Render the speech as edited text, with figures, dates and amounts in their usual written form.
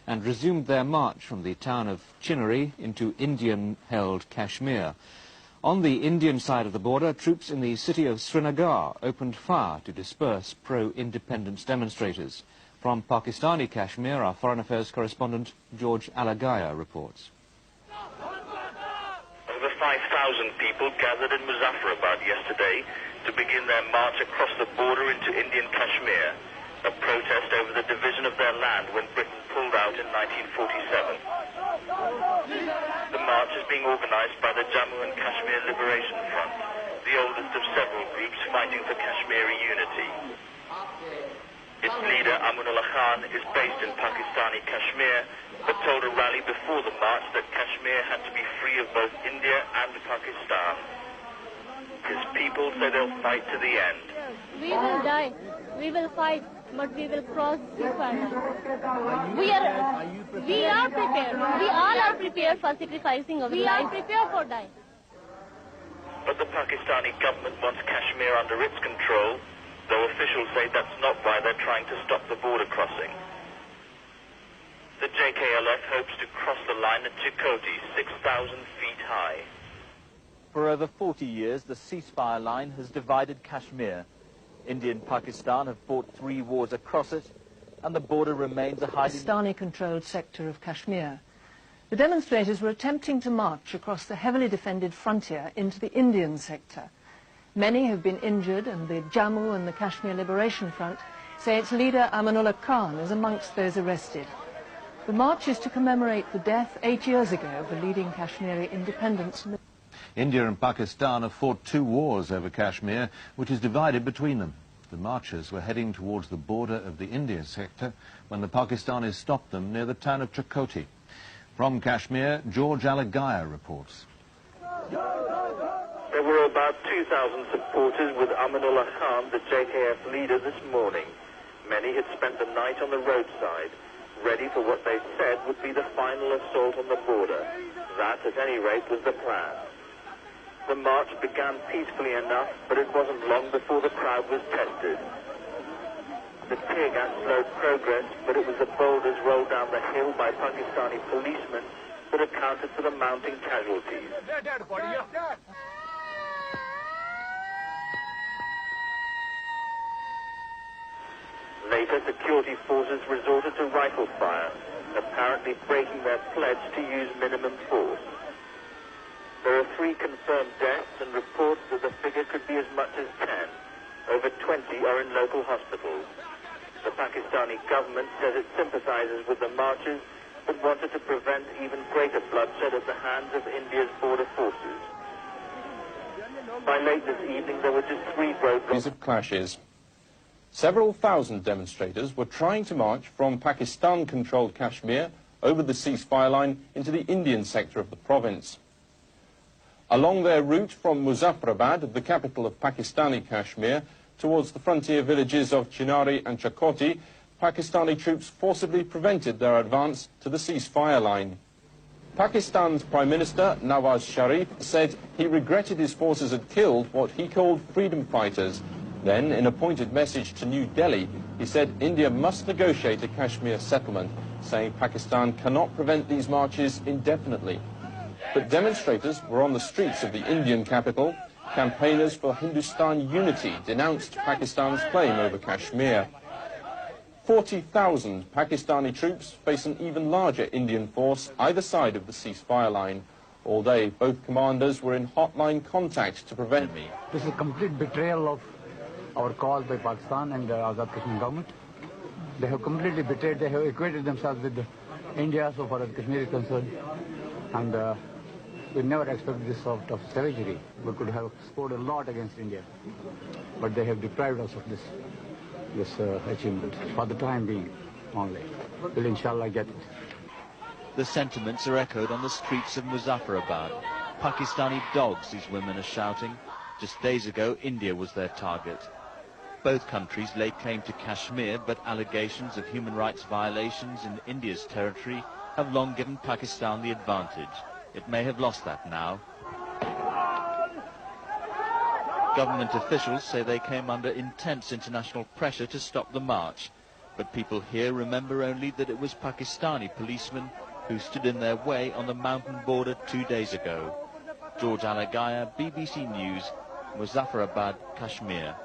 and resumed their march from the town of Chinnery into Indian-held Kashmir. On the Indian side of the border, troops in the city of Srinagar opened fire to disperse pro-independence demonstrators. From Pakistani Kashmir, our Foreign Affairs correspondent George Alagaya reports. Over 5,000 people gathered in Muzaffarabad yesterday to begin their march across the border into Indian Kashmir, a protest over the division of their land when Britain pulled out in 1947. The march is being organised by the Jammu and Kashmir Liberation Front, the oldest of several groups fighting for Kashmiri unity. Its leader, Aminullah Khan, is based in Pakistani Kashmir, but told a rally before the march that Kashmir had to be free of both India and Pakistan. His people say they'll fight to the end. We will die. We will fight, but we will cross this line. We are prepared. We all are prepared for sacrificing our lives. We are prepared for dying. But the Pakistani government wants Kashmir under its control, though officials say that's not why they're trying to stop the border crossing. The JKLF hopes to cross the line at Chakoti, 6,000 feet high. For over 40 years, the ceasefire line has divided Kashmir. India and Pakistan have fought 3 wars across it, and the border remains a highly Pakistani-controlled sector of Kashmir. The demonstrators were attempting to march across the heavily defended frontier into the Indian sector. Many have been injured, and the Jammu and the Kashmir Liberation Front say its leader Aminullah Khan is amongst those arrested. The march is to commemorate the death 8 years ago of the leading Kashmiri independence. India and Pakistan have fought 2 wars over Kashmir, which is divided between them. The marchers were heading towards the border of the Indian sector when the Pakistanis stopped them near the town of Chakoti. From Kashmir, George Alagaya reports. There were about 2,000 supporters with Aminullah Khan, the JKF leader, this morning. Many had spent the night on the roadside, ready for what they said would be the final assault on the border. That, at any rate, was the plan. The march began peacefully enough, but it wasn't long before the crowd was tested. The tear gas slowed progress, but it was the boulders rolled down the hill by Pakistani policemen that accounted for the mounting casualties. Later, security forces resorted to rifle fire, apparently breaking their pledge to use minimum force. There are 3 confirmed deaths and reports that the figure could be as much as 10. Over 20 are in local hospitals. The Pakistani government says it sympathizes with the marchers, but wanted to prevent even greater bloodshed at the hands of India's border forces. By late this evening, there were just 3 roadblocks of clashes. Several thousand demonstrators were trying to march from Pakistan-controlled Kashmir over the ceasefire line into the Indian sector of the province. Along their route from Muzaffarabad, the capital of Pakistani Kashmir, towards the frontier villages of Chinnery and Chakoti, Pakistani troops forcibly prevented their advance to the ceasefire line. Pakistan's Prime Minister Nawaz Sharif said he regretted his forces had killed what he called freedom fighters. Then, in a pointed message to New Delhi, he said India must negotiate a Kashmir settlement, saying Pakistan cannot prevent these marches indefinitely. But demonstrators were on the streets of the Indian capital. Campaigners for Hindustan unity denounced Pakistan's claim over Kashmir. 40,000 Pakistani troops face an even larger Indian force either side of the ceasefire line. All day, both commanders were in hotline contact to prevent me. This is a complete betrayal of our cause by Pakistan and the Azad Kashmir government. They have completely betrayed, they have equated themselves with India so far as Kashmir is concerned. And we never expected this sort of savagery. We could have scored a lot against India. But they have deprived us of this achievement for the time being only. We'll inshallah get it. The sentiments are echoed on the streets of Muzaffarabad. Pakistani dogs, these women are shouting. Just days ago, India was their target. Both countries lay claim to Kashmir, but allegations of human rights violations in India's territory have long given Pakistan the advantage. It may have lost that now. Government officials say they came under intense international pressure to stop the march. But people here remember only that it was Pakistani policemen who stood in their way on the mountain border 2 days ago. George Alagaya, BBC News, Muzaffarabad, Kashmir.